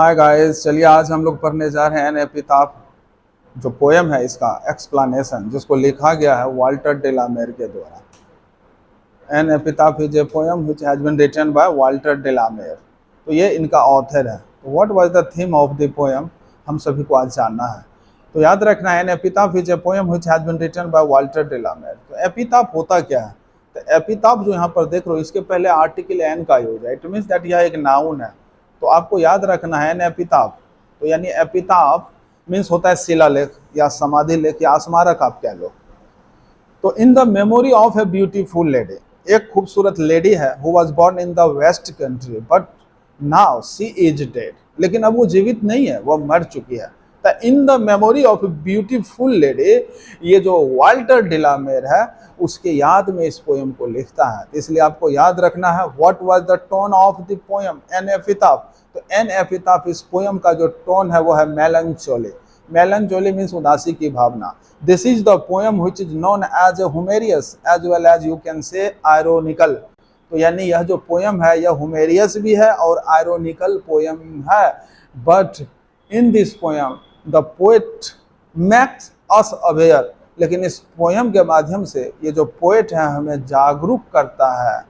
Hi guys, चलिए आज हम लोग पढ़ने जा रहे हैं एन एपिताफ जो पोयम है इसका एक्सप्लेनेशन, जिसको लिखा गया है वाल्टर डेलामेर के द्वारा। An epitaph is a poem which has been written by Walter de la Mare. तो ये इनका ऑथर है। तो what was the theme of the poem, हम सभी को आज जानना है। तो याद रखना है, an epitaph is a poem which has been written by Walter de la Mare. तो एपिताफ होता क्या है? तो एपिताफ जो यहाँ पर देख रहे हो, इसके पहले आर्टिकल एन का यूज है। इट मीन्स दैट यह एक नाउन है। तो आपको याद रखना है एन एपिताफ, तो यानी एपिताफ मीन्स होता है शिलालेख या समाधि लेख या स्मारक आप कह लो। तो in the memory of a beautiful lady, एक खूबसूरत लेडी है who was born in the west country but now she is dead. लेकिन अब वो जीवित नहीं है, वो मर चुकी है। तो in the memory of beautiful lady, ये जो वाल्टर डेलामेर है उसके याद में इस पोयम को लिखता है। इसलिए आपको याद रखना है what was the tone of the poem an epitaph. तो एन एपिताफ इस पोयम का जो टोन है वो है मेलनचोली। मेलनचोली मीन्स उदासी की भावना। This is the poem which is known as a humorous as well as you can say ironical. तो यानी यह जो पोयम है यह हुमेरियस भी है और आयरोनिकल पोयम है। But in this poem the poet makes us aware, लेकिन इस पोयम के माध्यम से ये जो पोएट है हमें जागरूक करता है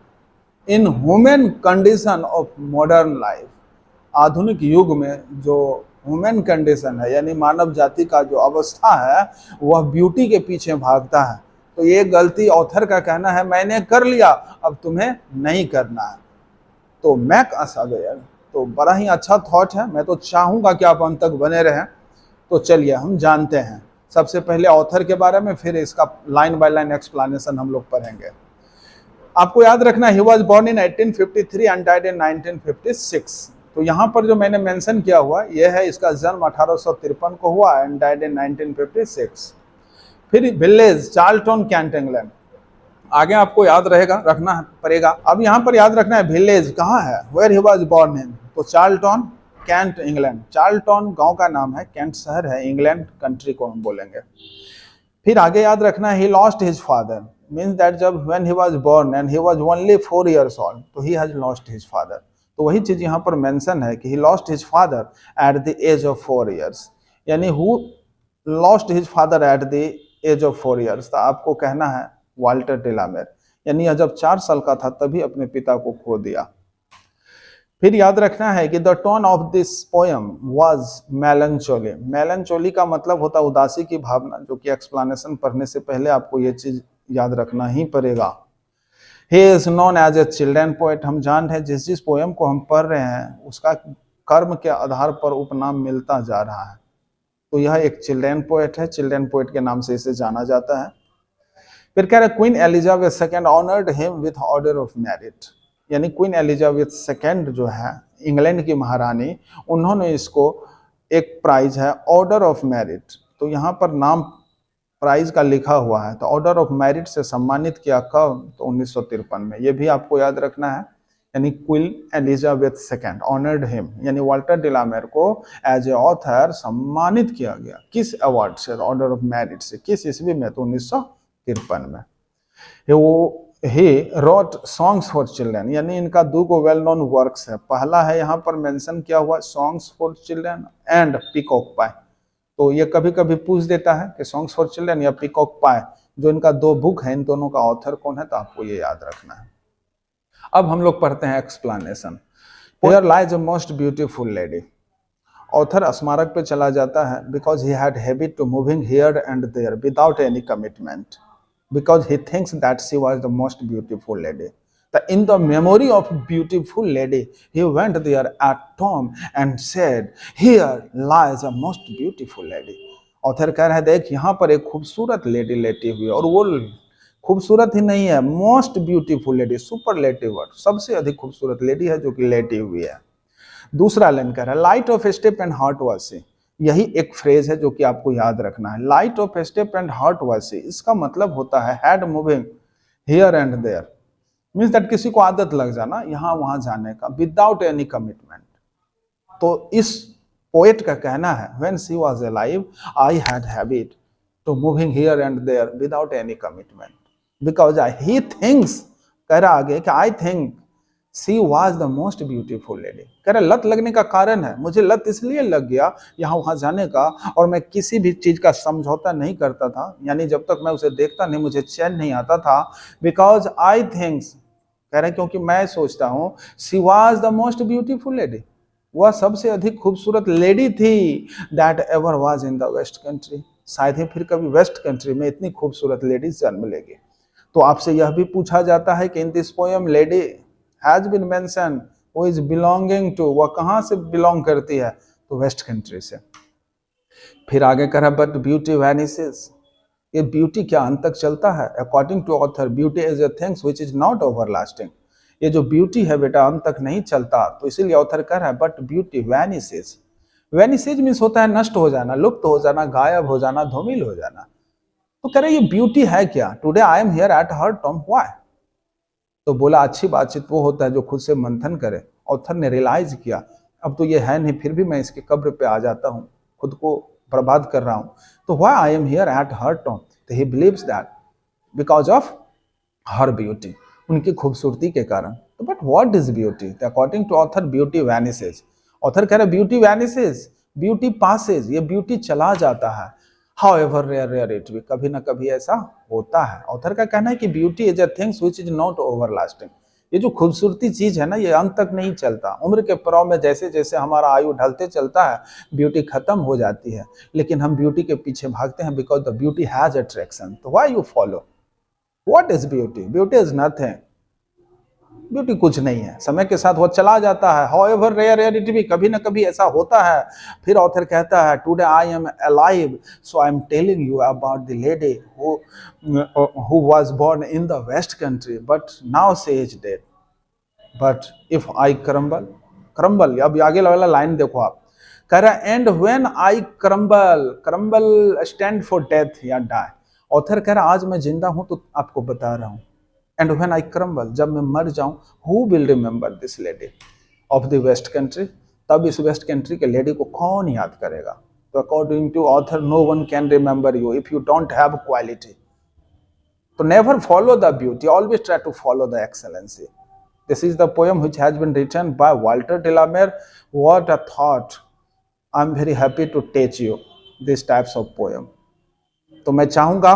in human condition of modern life. आधुनिक युग में जो ह्यूमन कंडीशन है यानी मानव जाति का जो अवस्था है वह ब्यूटी के पीछे भागता है। तो ये गलती ऑथर का कहना है मैंने कर लिया, अब तुम्हें नहीं करना है। तो मेक अस अवेयर, तो बड़ा ही अच्छा थॉट है। मैं तो चाहूँगा कि आप अंत तक बने रहें। तो चलिए हम जानते हैं सबसे पहले ऑथर के बारे में, फिर इसका लाइन बाय लाइन एक्सप्लेनेशन हम लोग पढ़ेंगे। आपको याद रखना he was born in 1853 and died in 1956। तो यहाँ पर जो मैंने मेंशन किया हुआ यह है इसका जन्म 1853 को हुआ एंड डाइड इन 1956। फिर विलेज चार्ल्टन कैंट इंग्लैंड, आगे आपको याद रहेगा रखना पड़ेगा। अब यहाँ पर याद रखना है विलेज कहाँ है, where he was born in. तो चार्ल्टन कैंट इंग्लैंड, चार्ल्टन गांव का नाम है, कैंट शहर है, इंग्लैंड कंट्री को हम बोलेंगे। फिर आगे याद रखना है ही lost his father, means that जब when he was born and he was only 4 years old, तो he has lost his father. तो वही चीज यहाँ पर मेंशन है कि he lost his father at the age of 4 years, यानी who lost his father at the age of 4 years। तो आपको कहना है वाल्टर डेलामेर, यानी यह जब 4 साल का था तभी अपने पिता को खो दिया। फिर याद रखना है कि the tone of this poem was melancholy. Melancholy का मतलब होता है उदासी की भावना, जो कि एक्सप्लेनेशन पढ़ने से पहले आपको ये चीज याद रखना ही पड़ेगा। He is known as a children poet, हम जान रहे हैं जिस जिस पोयम को हम पढ़ रहे हैं उसका कर्म के आधार पर उपनाम मिलता जा रहा है। तो यह एक चिल्ड्रन पोएट है, चिल्ड्रन पोएट के नाम से इसे जाना जाता है। फिर कह रहे queen Elizabeth second honoured him with order of merit, यानी क्वीन एलिजाबेथ सेकंड जो है इंग्लैंड की महारानी, उन्होंने इसको एक प्राइज है ऑर्डर ऑफ मेरिट। तो यहाँ पर नाम प्राइज का लिखा हुआ है, तो ऑर्डर ऑफ मेरिट से सम्मानित किया कब, तो 1953 में। ये भी आपको याद रखना है, यानी queen Elizabeth second honoured him, यानी वाल्टर डेलामेर को एज ए ऑथर सम्मानित किया गया। किस अवार्ड से? ऑर्डर ऑफ मेरिट से। किस ईस्वी में? तो 1953 में। वो he wrote songs for children, यानी इनका 2 वेल नोन वर्क्स है। पहला है यहाँ पर मेंशन किया हुआ songs for children and peacock pie. तो ये कभी कभी पूछ देता है कि सॉन्ग्स फॉर चिल्ड्रन या पीकॉक पाई, जो इनका 2 बुक है, इन दोनों का ऑथर कौन है, तो आपको ये याद रखना है। अब हम लोग पढ़ते हैं explanation. Here lies a most beautiful lady. Author स्मारक पे चला जाता है because he had habit to moving here and there without any commitment, because he thinks that she was the most beautiful lady. In the memory of beautiful lady, he went there at home and said, here lies a most beautiful lady. Author कह रहा है देख यहाँ पर एक खूबसूरत lady लेटी हुई है, और वो खूबसूरत ही नहीं है, most beautiful lady, superlative word, सबसे अधिक खूबसूरत लेडी है जो कि लेटी हुई है। दूसरा लाइन कह रहा है light of step and heart was she. यही एक फ्रेज है जो कि आपको याद रखना है, light of step and heart was she. इसका मतलब होता है head moving here and there, means that किसी को आदत लग जाना यहाँ वहां जाने का विदाउट एनी कमिटमेंट। तो इस पोएट का कहना है when she was alive I had habit to moving here and there without any commitment, because he thinks, कह रहा आगे कि I think she was the most beautiful lady. कह रहे लत लगने का कारण है, मुझे लत इसलिए लग गया यहाँ वहां जाने का, और मैं किसी भी चीज का समझौता नहीं करता था, यानी जब तक मैं उसे देखता नहीं मुझे चैन नहीं आता था। बिकॉज आई थिंक्स, कह रहे क्योंकि मैं सोचता हूँ, she was the most beautiful lady, वह सबसे अधिक खूबसूरत लेडी थी, that ever was in the west country, शायद ही फिर कभी वेस्ट कंट्री में इतनी खूबसूरत लेडीज जन्म लेगी। तो आपसे यह भी पूछा जाता है कि in this poem lady has been mention who is belonging to, वह कहां से बिलोंग करती है, तो वेस्ट कंट्री से। फिर आगे कह रहा बट ब्यूटी वैनिसेस, ये ब्यूटी क्या अंत तक चलता है? According to author beauty is a things which is not overlasting, ये जो ब्यूटी है बेटा अंत तक नहीं चलता। तो इसीलिए ऑथर कह रहा है बट ब्यूटी वैनिसेस, वैनिसेज मीन्स होता है नष्ट हो जाना, लुप्त हो जाना, गायब हो जाना, धूमिल हो जाना। तो कह रहे ये ब्यूटी है क्या? Today I am here at her Tom, why? तो बोला अच्छी बातचीत वो होता है जो खुद से मंथन करे। ऑथर ने रियलाइज किया अब तो ये है नहीं, फिर भी मैं इसके कब्र पे आ जाता हूँ, खुद को बर्बाद कर रहा हूँ। तो why I am here at her tomb, तो he believes that because of her beauty, उनकी खूबसूरती के कारण। तो but what is beauty? According to author beauty vanishes, author कह रहे ब्यूटी वैनिसेज, ब्यूटी पासेज, ये ब्यूटी चला जाता है। However rare it be, कभी ना कभी ऐसा होता है। ऑथर का कहना है कि beauty is a things which is not overlasting, ये जो खूबसूरती चीज है ना ये अंत तक नहीं चलता। उम्र के पड़ाव में जैसे जैसे हमारा आयु ढलते चलता है ब्यूटी खत्म हो जाती है, लेकिन हम ब्यूटी के पीछे भागते हैं because the beauty has attraction. तो why you follow? What is beauty? Beauty is nothing, beauty कुछ नहीं है, समय के साथ वो चला जाता है। हाउएवर रेयर इट बी, कभी ना कभी ऐसा होता है। फिर ऑथर कहता है today I am alive so I am telling you about the lady who was born in the west country but now she is dead, but if I crumble, crumble अब आगे वाला लाइन देखो आप, कह रहा है and when I crumble, crumble stand for death या die. Author कह रहा आज मैं जिंदा हूं तो आपको बता रहा हूं, एंड व्हेन आई क्रम्बल, जब मैं मर जाऊं, who will remember this lady of the west country, तब इस वेस्ट कंट्री के लेडी को कौन याद करेगा? तो according to author no one can remember you if you don't have quality. तो never follow the beauty, always try to follow the excellency. This is the poem which has been written by Walter de la Mare. What a thought! I'm very happy to teach you these types of poem. तो मैं चाहूंगा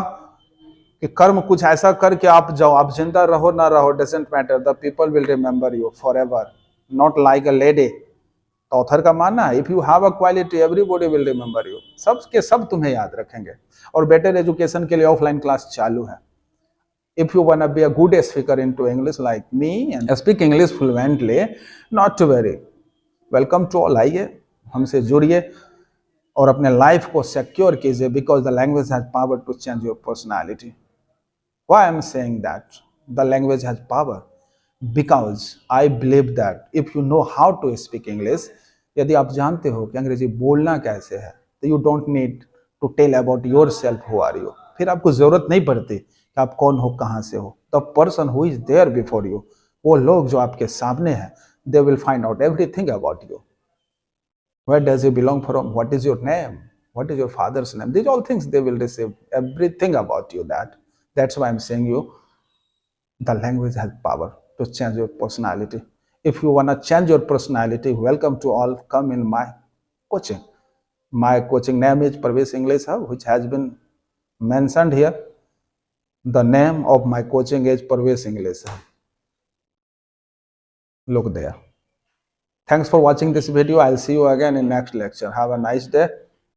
कि कर्म कुछ ऐसा करके आप जाओ, आप जिंदा रहो ना रहो doesn't matter, the people will remember you for ever, not like a lady. तो ऑथर का मानना है if you have a quality everybody will remember you, सब के सब तुम्हें याद रखेंगे। और बेटर एजुकेशन के लिए ऑफलाइन क्लास चालू है। If you want to be a good speaker into English like me and speak English fluently, not to worry, welcome to all, आइए हमसे जुड़िए और अपने लाइफ को सिक्योर कीजिए, because the language has power to change your personality. Why I am saying that the language has power? Because I believe that if you know how to speak English, यदि आप जानते हो कि अंग्रेजी बोलना कैसे है, तो you don't need to tell about yourself who are you, फिर आपको जरूरत नहीं पड़ती कि आप कौन हो, कहां से हो। The person who is there before you, वो लोग जो आपके सामने हैं, they will find out everything about you. Where does you belong from, what is your name, what is your father's name, these all things they will receive everything about you. That's why I am saying you the language has power to change your personality. If you want to change your personality, welcome to all, come in my coaching. My coaching name is Parvesh English Hub, which has been mentioned here. The name of my coaching is Parvesh English Hub. Look there. Thanks for watching this video. I'll see you again in next lecture. Have a nice day.